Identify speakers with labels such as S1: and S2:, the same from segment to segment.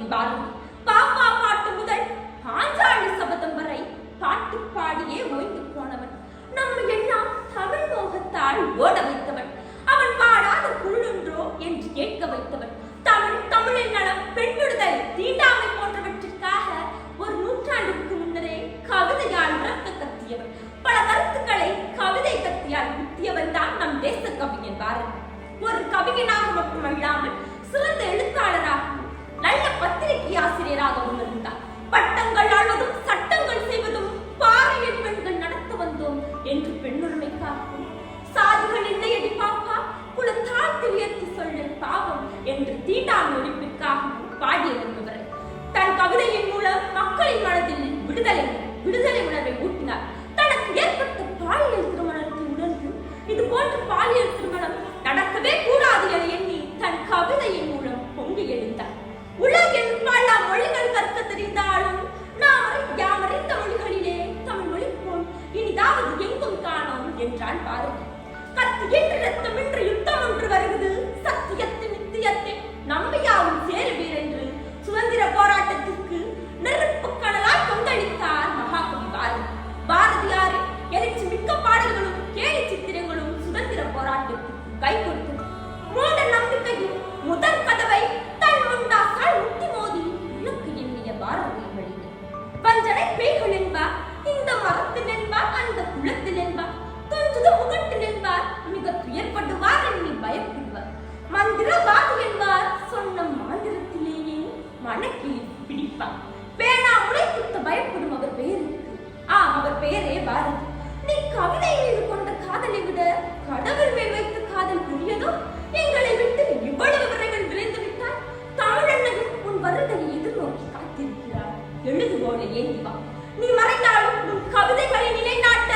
S1: கவிஞன் பாரதி. பாப்பா பாட்டு முதல் பாஞ்சாலி சபதம் வரை பாட்டு பாடியே ஓய்ந்து போனவன். நம்ம எல்லாம் தமிழ் மோகத்தால் ஓட வைத்தவன். அவன் பாடாத குழுன்றோ என்று கேட்க வைத்தவன். தமிழின் நலம், பெண் விடுதலை, தீண்டாமை போன்றவற்றிற்காக ஒரு நூற்றாண்டுக்கு முன்னரே கவிதையால் உறக்க கத்தியவன். பல கருத்துக்களை கவிதை கத்தியால் குத்தியவன் தான் நம் தேச கவிஞன் பாரதி. ஒரு கவிஞனாக மட்டுமல்லாமல் சிறந்த எழுத்தாளராகவும் நல்ல பத்திரிகை ஆசிரியராகவும் இருந்தார். பட்டங்கள் ஆள்வதும் சட்டங்கள் செய்வதும் பாறையில் பெண்கள் நடத்த வந்தோம் என்று பெண்ணுரிமை காக்கும். சாதிகள் இல்லையடி பாப்பா, குலத்தாழ்த்து உயர்த்தி சொல்லல் பாவம் என்று தீண்டாமை ஒழிப்பிற்காகவும் பாடிய வந்தவர். தன் கவிதையின் மூலம் மக்களின் மனதில் விடுதலை உணர்வை ஊட்டினார். தனக்கு ஏற்பட்ட பாலியல் திருமணத்தை உணர்ந்து இது போன்ற பாலியல் திருமணம் நடக்கவே கூடாது என எண்ணி தன் கவிதையின் மூலம் பொங்கி எழுந்தார். உலகில் பல மொழிகள் கற்க தெரிந்தாலும் யாமறிந்த மொழிகளிலே தமிழ் மொழி போல் இனிதாவது எங்கும் காணோம் என்றான் பாரதி. கத்தியின்றி ரத்தமின்றி யுத்தம் ஒன்று வருகிறது, சத்தியத்தின் நித்தியத்தை நம்பியாவும் சேருவீர் என்று சுதந்திர போராட்டத்திற்கு நெருப்பு கடலால் கொந்தளித்தார் மகாகவி பாரதி. பாரதியாரின் எழுச்சி மிக்க பாடல்களும் கேலி சித்திரங்களும் சுதந்திர போராட்டத்திற்கு கை கொடுத்தது. மூட நம்பிக்கையும் முதல் கதவை தன் முண்டாசால் முட்டி மோதி இலக்கு எண்ணிய பாரதியின் வழியில் வஞ்சனை பேய்கள் என்பார், இந்த மரத்தில் என்பார், அந்த குளத்தில் என்பார், கொஞ்சது முகத்தில் என்பார், மிக துயர்படுவார் எண்ணி பயப்படுவார். மந்திரவாதி என்பார், சொன்ன மாந்திரத்திலேயே மனக்கிளி பிடிப்பார். பேனா முளை குத்த பயப்படும் அவர் பெயருக்கு, அவர் பெயரே பாரதி. நீ கவிதை மீது கொண்ட காதலை விட கடவுள் மேல் வைத்த காதல் புரியதோ? எங்களை விட்டு இவ்வளவு விரைவில் விரைந்து விட்டார். தமிழன்னையும் உன் வருகையை எதிர்நோக்கி காத்திருக்கிறார். எழுதுவோட ஏந்தி வா. நீ மறைந்தாலும் உன் கவிதைகளை நிலைநாட்ட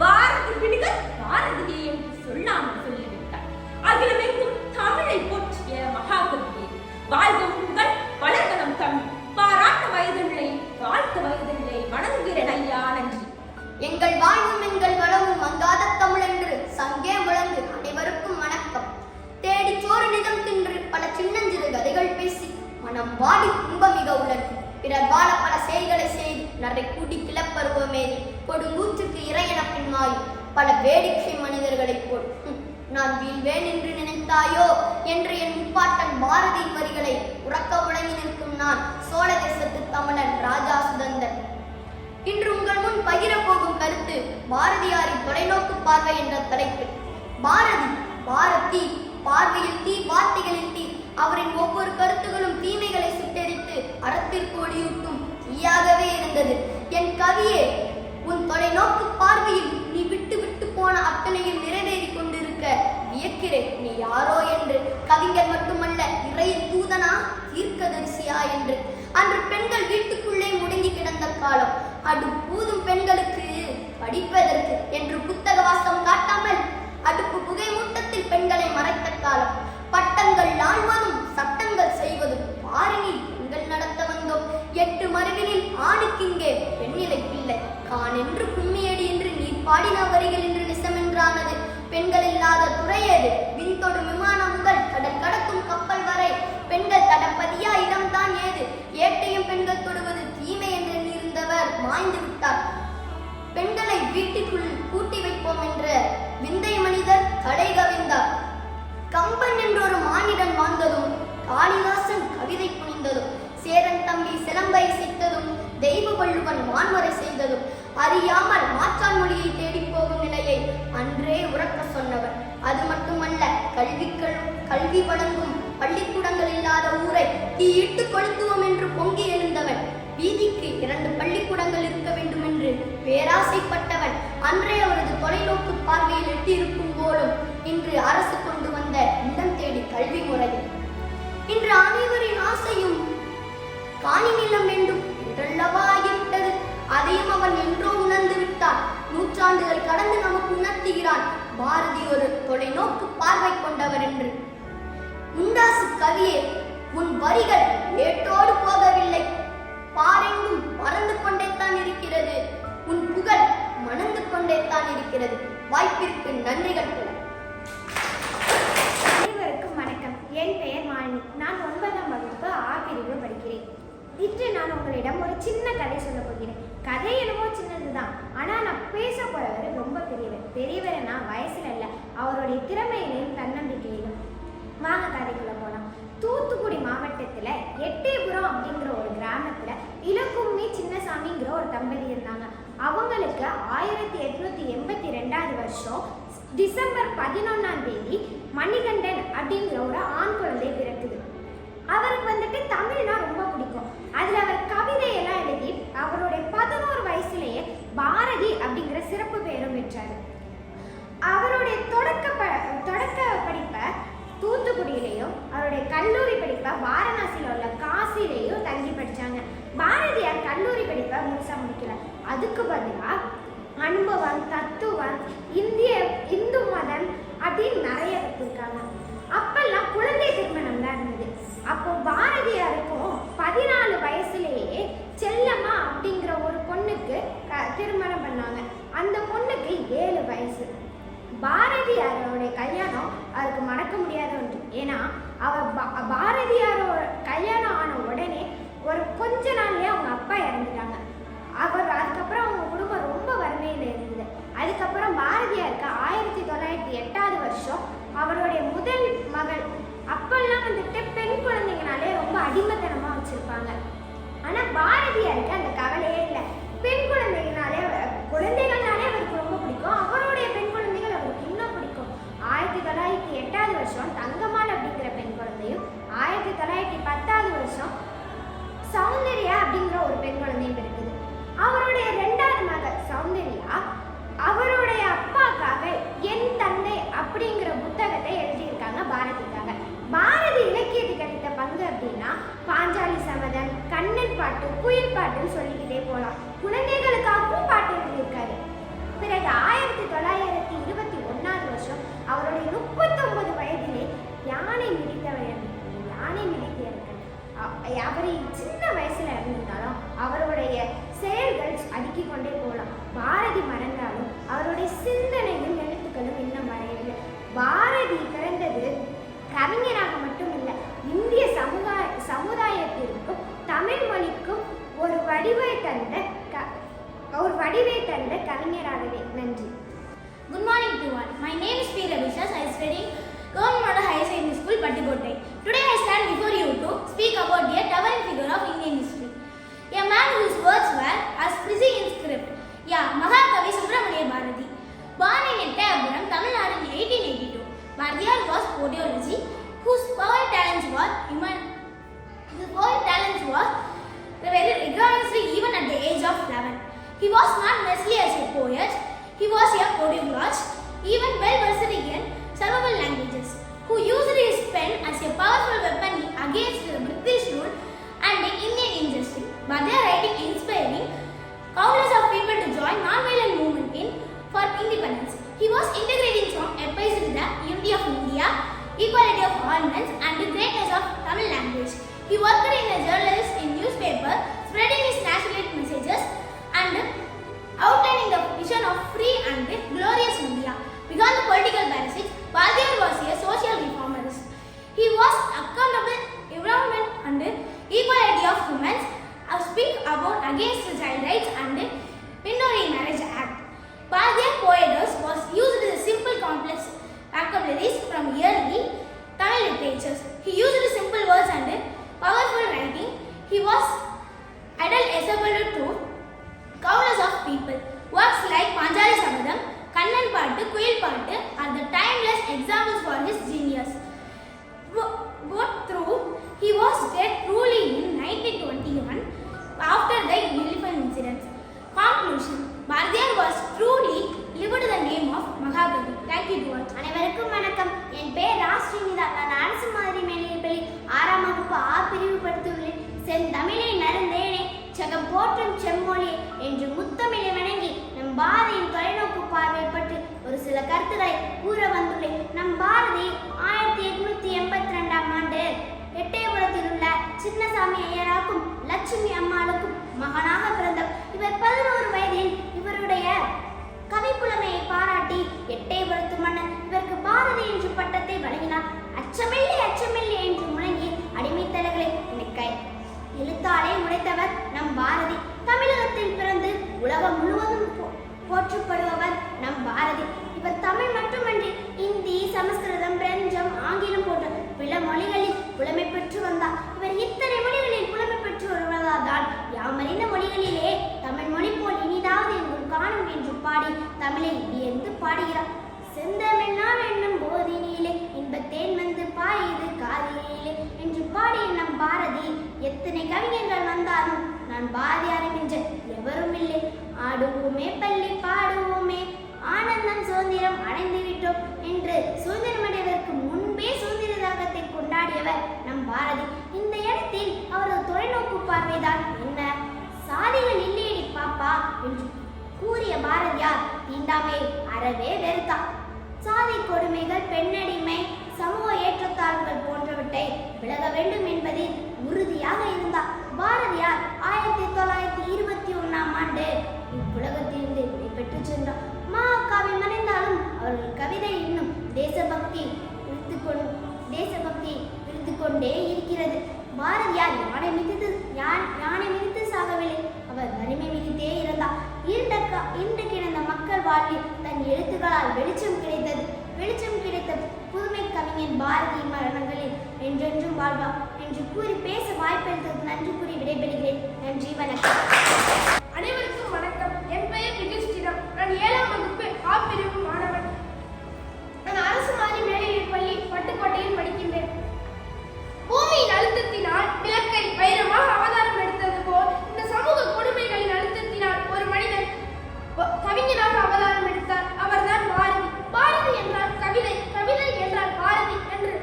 S1: பாரதி பிடிகள் பாரதியே என்று சொல்லாமல் சொல்லிவிட்டார். அகிலமெங்கும் தமிழை போற்றிய மகாகவியே வாழ்க உங்கள் வளர்கலம் தமிழ். பாராட்ட வயதில்லை, வாழ்த்த வயதில்லை, வணங்குகிறேன் ஐயா, நன்றி.
S2: எங்கள் வாழ்வும் எங்கள் வளமும் மங்காத தமிழென்று சங்கே முழங்கு. அனைவருக்கும் வணக்கம். தேடி சோறு நிதம் தின்று பல சின்னஞ்சிறு கதைகள் பேசி மனம் வாடி துன்பமிக உள்ளது. பிறர் வாழ பல செயல்களை செய்து நரை கூட்டி கிளப்பருவமேறி கொடுங்கூற்றுக்கு இறையென பின்மாயும் பல வேடிக்கை மனிதர்களைப் போல் நான் வீழ்வேன் என்று நினைத்தாயோ என்று என் முப்பாட்டன் பாரதியின் வரிகளை உறக்க முழங்கி நிற்கும் நான் சோழ தேசத்து தமிழன் ராஜா சுதந்தன். இன்று உங்கள் முன் பகிர போகும் கருத்து பாரதியாரின் தொலைநோக்கு பார்வை என்ற தலைப்பு. பாரதி பார்வையில் தீ, வார்த்தைகளில் தீ. அவரின் ஒவ்வொரு கருத்துகளும் தீமைகளை சுட்டெரித்து அறத்திற்கு ஒளியூட்டும் தீயாகவே இருந்தது. என் கவியே, உன் தொலைநோக்கு பார்வையில் நீ விட்டு விட்டு போன அத்தனையும் நிறைவேறி கொண்டிருக்க வியக்கிறேன். நீ யாரோ என்று, கவிஞர் மட்டுமல்ல, இறையின் தூதனா, தீர்க்கதரிசியா என்று. அன்று பெண்கள் வீட்டுக்குள்ளே முடங்கி கிடந்த காலம். அடுப்பூதும் பெண்களுக்கு படிப்பதற்கு என்று புத்தக வாசம் காட்டாமல் அடுப்பு புகை மூட்டத்தில் பெண்களை மறைத்த காலம். பட்டங்கள் ஆழ்வதும் சட்டங்கள் செய்வதும் பாரினில் பெண்கள் நடத்த வந்தோம். 8 மருவினில் ஆணுக்கிங்கே பெண்ணிலை பிள்ளை கான் என்று கும்மியடி என்று நீர் பாடின வரிகள் என்று நிசமென்றானது. பெண்கள் இல்லாத துறையேது? விண்தொடு விமானம் முதல் கடல் கடக்கும் கப்பல் வரை பெண்கள் தடப்பதியா இடம்தான் ஏது? ஏட்டையும் பெண்கள் தொடுவது தீமை என்று எண்ணிருந்தவர் மாய்ந்து விட்டார். பெண்களை வீட்டுக்குள் கூட்டி வைப்போம் என்ற விந்தை மனிதர் கடை கவிழ்ந்தார். கம்பன் என்றொரு மானிடன் வாழ்ந்ததும், காளிதாசன் கவிதை புனிந்ததும், சேரன் தம்பி சிலம்பை இசைத்ததும், தெய்வ வள்ளுவன் வான்வரை செய்ததும், அறியாமல் மாற்றான் மொழியை தேடி போகும் நிலையை அன்றே உறக்க சொன்னவர். அது மட்டுமல்ல, கல்வி வழங்கும் பள்ளிக்கூடங்கள் இல்லாத ஊரை தீயிட்டு கொளுத்துவோம் என்று பொங்கி எழுந்தவன். வீதிக்கு 2 பள்ளிக்கூடங்கள் இருக்க வேண்டும் என்று பேராசைப்பட்டவன். அன்றே அவரது தொலைநோக்கு பார்வையில் எட்டியிருக்கும் போலும் இன்று அரசு கொண்டு வந்த இல்லம் தேடி கல்வி முறையில் இன்று அனைவரின் ஆசையும் காணி நிலம் வேண்டும் என்றல்லவா ஆகிவிட்டது. அதையும் அவன் என்றோ உணர்ந்து விட்டான். நூற்றாண்டுகள் கடந்து நமக்கு உணர்த்துகிறான் பாரதி ஒரு தொலைநோக்கு பார்வை கொண்டவர் என்று. முண்டாசு கவியே, உன் வரிகள் ஏட்டோடு போகவில்லை. பாரெங்கும் மறந்து கொண்டேத்தான் இருக்கிறது. உன் புகழ் மணந்து கொண்டேத்தான் இருக்கிறது. வாய்ப்பிற்கு நன்றிகள்.
S3: அனைவருக்கும் வணக்கம். என் பெயர் மாலினி. நான் 9ஆம் வகுப்பு ஆ பிரிவு படிக்கிறேன். இன்று நான் உங்களிடம் ஒரு சின்ன கதை சொல்ல போகிறேன். கதை என்னவோ சின்னதுதான், ஆனால் நான் பேச போறவர் ரொம்ப பெரியவர்னா வயசுல இல்லை, அவருடைய திறமையிலையும் தன்னம்பிக்கையிலும். வாங்க கதைக்குள்ள போலாம். தூத்துக்குடி மாவட்டத்துல எட்டயபுரம் அப்படிங்கிற ஒரு கிராமத்துல இளக்கும்மி சின்னசாமிங்கிற ஒரு தம்பதி இருந்தாங்க. அவங்களுக்கு 1882 வருஷம் டிசம்பர் 11 மணிகண்டன் அப்படிங்கிற ஒரு ஆண் குழந்தை பிறக்குது. அவருக்கு வந்துட்டு தமிழ்னா ரொம்ப பிடிக்கும். அதுல அவர் கவிதையெல்லாம் எழுதி அவருடைய 11 வயசுலேயே பாரதி அப்படிங்கிற சிறப்பு பெயரும் பெற்றாரு. அவருடைய தொடக்க படிப்பை தூத்துக்குடியிலையும் அவருடைய கல்லூரி படிப்பை வாரணாசியில் உள்ள காசிலையும் தங்கி படித்தாங்க. பாரதியார் கல்லூரி படிப்பை முழுசா முடிக்கல. அதுக்கு பதிலாக அனுபவம், தத்துவம், இந்து மதம் அப்படின்னு நிறைய கற்றுருக்காங்க. அப்பெல்லாம் குழந்தை திருமணம் தான் இருந்தது. அப்போ பாரதியாருக்கும் 14 வயசுலேயே செல்லம்மா அப்படிங்கிற ஒரு பொண்ணுக்கு திருமணம் பண்ணாங்க. அந்த பொண்ணுக்கு 7 வயசு. பாரதியாரோடைய கல்யாணம் அவருக்கு மறக்க முடியாத ஒன்று. ஏன்னா பாரதியாரோட கல்யாணம் ஆன உடனே ஒரு கொஞ்ச நாள்லயே அவங்க அப்பா இறந்துட்டாங்க. அதுக்கப்புறம் அவங்க குடும்பம் ரொம்ப வறுமையில் இருந்தது. அதுக்கப்புறம் பாரதியாருக்கு 1908 வருஷம் அவருடைய முதல் மகள். அப்பெல்லாம் வந்துட்டு பெண் குழந்தைங்கனாலே ரொம்ப அடிமைத்தனமா வச்சிருப்பாங்க. ஆனா பாரதியாருக்கு அந்த கவலையே இல்லை. பெண் குழந்தைங்கனாலே அவருக்கு ரொம்ப பிடிக்கும். அவருடைய பெண் குழந்தைகள் அவருக்கு இன்னும் பிடிக்கும். 1908 வருஷம் தங்கம்மாள் அப்படிங்கிற பெண் குழந்தையும் 1910 வருஷம் சௌந்தர்யா அப்படிங்கிற ஒரு பெண் குழந்தையும் இருக்குது. அவருடைய 2வது மகள் சௌந்தர்யா அவருடைய அப்பாக்காக என் தந்தை அப்படிங்கிற புத்தகத்தை எழுதியிருக்காங்க பாரதிக்காக. பாரதி இலக்கியத்துக்கு அளித்த பங்கு அப்படின்னா பாஞ்சாலி சபதம், கண்ணன் பாட்டு, குயில் பாட்டுன்னு சொல்லிக்கிட்டே போகலாம். குழந்தைகளுக்காகவும் பாட்டு எழுதியிருக்காரு. பிறகு 1921 வருஷம் அவருடைய 39 வயதிலே யானை மிதித்தவர். அவர் சின்ன வயசுல இருந்திருந்தாலும் அவருடைய செயல்கள் அடுக்கிக் கொண்டே போகலாம். பாரதி மறந்தாலும் அவருடைய சிந்தனையும் எழுத்துக்களும் இன்னும் மறையவில்லை. பாரதி பிறந்தது கவிஞராக மட்டும் இல்லை, இந்திய சமுதாயத்திற்கும் தமிழ் மொழிக்கும் ஒரு வடிவை தந்த கவிஞராகவே. நன்றி.
S4: Good morning to all. My name is P. Ravishas. I study Government Model Higher Secondary School, Pattikottai. Today I stand before you to speak about a towering figure of Indian history. A man whose words were as freezing in script. Mahakavi Subramanian Bharati. Born in Ettayapuram, Tamil Nadu in 1882. Bharatiyar was poetry, whose poet talents was very rigorously even at the age of 11. He was not merely as a poet, he was a polyglot, even well versed in several languages, who used his pen as a powerful weapon against the British rule and Indian injustice. Bharatiyar writing inspiring countless of people to join non-violent movement for independence. He was integrating from appeased the unity of India, equality of all men, and the greatness of Tamil language. He worked in a journalist in newspaper, spreading his nationalist messages and outlining the vision of free and glorious India. Beyond the political parasites, Bharatiyar was a social reformist. He was accountable environment and equality of women, speak about against child rights and Minority Marriage Act. Bharatiyar poetry was used the simple complex vocabularies from early Tamil literatures. He used simple words and powerful writing. He was idol accessible to countless of people. Works like Panjali Sabadam, Kannan Paattu, Kuyil Paattu are the timeless examples for his genius. Got through, he was dead truly in 1921 after the elephant incident. Conclusion: Bharatiyar was truly lived the name of Mahakavi. Thank you to all.
S3: அனைவருக்கும் வணக்கம். என் பேர் ராஸ்ரீனிதா. நான் அரசு மாதிரி மேல்நிலைப்பள்ளி 6ஆம் வகுப்பு ஆ பிரிவு படித்துள்ளேன். செந்தமிழை நறுந்தேனே சகம் போற்றும் செம்மொழி என்று முத்தமிழை வணங்கி நம் பாரதியின் தொலைநோக்கு பார்வை பற்றி ஒரு சில கருத்துக்களை கூற வந்துள்ளேன். நம் பாரதி 1882 ஆண்டு எட்டயபுரத்தில் உள்ள சின்னசாமி ஐயராக்கும் லட்சுமி அம்மாளுக்கும் மகனாக பிறந்தார். இவர் 11 வயதில் இவருடைய கவிப்புலமையை பாராட்டி எட்டயபுரத்து மன்னர் இவருக்கு பாரதி என்று பட்டத்தை வழங்கினார். அச்சமில்லை அச்சமில்லை என்று முழங்கி அடிமைத்தலைகளை எழுத்தாலே உடை போற்றப்படுபவர் நம் பாரதி. இவர் தமிழ் மட்டுமன்றி இந்தி, சமஸ்கிருதம், பிரெஞ்சம், ஆங்கிலம் போன்ற பிற மொழிகளில் புலமை பெற்று வந்தார். இவர் இத்தனை மொழிகளில் புலமை பெற்று வருவதால் தான் யாமறிந்த மொழிகளிலே தமிழ் மொழி போல் இனிதாவது எங்கும் காணும் என்று பாடி தமிழை வியந்து பாடுகிறார். செந்தமிழ்நாள் என்னும் போதினிலே இன்பத்தேன் வந்து பாயுது காதினிலே என்று பாடிய நம் பாரதி எத்தனை கவிஞர்கள் வந்தாலும் நான் பாரதியாரை மிஞ்ச எவரும் இல்லை. ஆடுவோமே பள்ளி பாடுவோமே ஆனந்தம் சுதந்திரம் அடைந்து விட்டோம் என்று சுதந்திரமடைவதற்கு முன்பே சுதந்திர தாகத்தை கொண்டாடியவர் நம் பாரதி. இந்த இடத்தில் அவரது தொலைநோக்கு பார்வைதான் என்ன, சாதிகள் இல்லையடி பாப்பா என்று கூறிய பாரதியார் தீண்டாமையை அறவே வெறுத்தார். சாதி கொடுமைகள், பெண்ணடிமை, சமூக ஏற்றத்தாழ்வுகள் போன்றவற்றை விலக வேண்டும் என்பதில் உறுதியாக இருந்தார். பாரதியார் 1921ஆம் ஆண்டு இவ்வுலகத்திலிருந்து விடைபெற்று சென்றார். மகாகவி மறைந்தாலும் அவர்கள் கவிதை இன்னும் தேசபக்தி விருது கொண்டே இருக்கிறது. பாரதியார் யானை மிதித்து சாகவில்லை, அவர் வறுமை மிதித்தே இருந்தார். இருண்டு கிடந்த மக்கள் வாழ்வில் தன் எழுத்துக்களால் வெளிச்சம் கிடைத்தது. வெளிச்சம் கிடைத்த புதுமை கவிஞன் பாரதி மரணங்களில் என்றென்றும் வாழ்வார் என்று கூறி பேச வாய்ப்பளித்தது நன்றி கூறி விடைபெறுகிறேன். நன்றி, வணக்கம்.
S5: அனைவருக்கும் வணக்கம். என் பெயர் யுதிஷ்டிரம். நான் 7ஆம் வகுப்பு ஆ பிரிவு மாணவன். நான் அரசு மாதிரி மேல்நிலைப் பள்ளி பட்டுக்கோட்டையில் படிக்கின்றேன். பூமியின் அழுத்தத்தினால் விளக்கை வைரமாக அவதாரம் எடுத்தது போல் இந்த சமூக கொடுமைகளின் அழுத்தத்தினால் ஒரு மனிதன் கவிஞனாக அவதாரம் எடுத்தார். அவர்தான் பாரதி. பாரதி என்றால் கவிதை, கவிதை என்றால் பாரதி என்று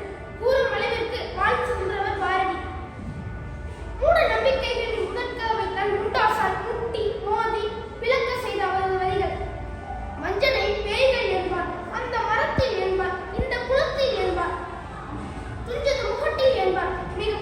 S5: கூறும் அளவிற்கு வாழ்ந்து சென்றவர் பாரதி. மூட நம்பிக்கைகளின் முதற்காவை தன் முண்டாசால் முட்டி மோதி விளக்க செய்த அவரது வரிகள். மஞ்சளை பேய்கள் என்பார், அந்த மரத்தில் என்பார், இந்த குளத்தில் என்பார், துஞ்சது முகட்டில் என்பார். மிக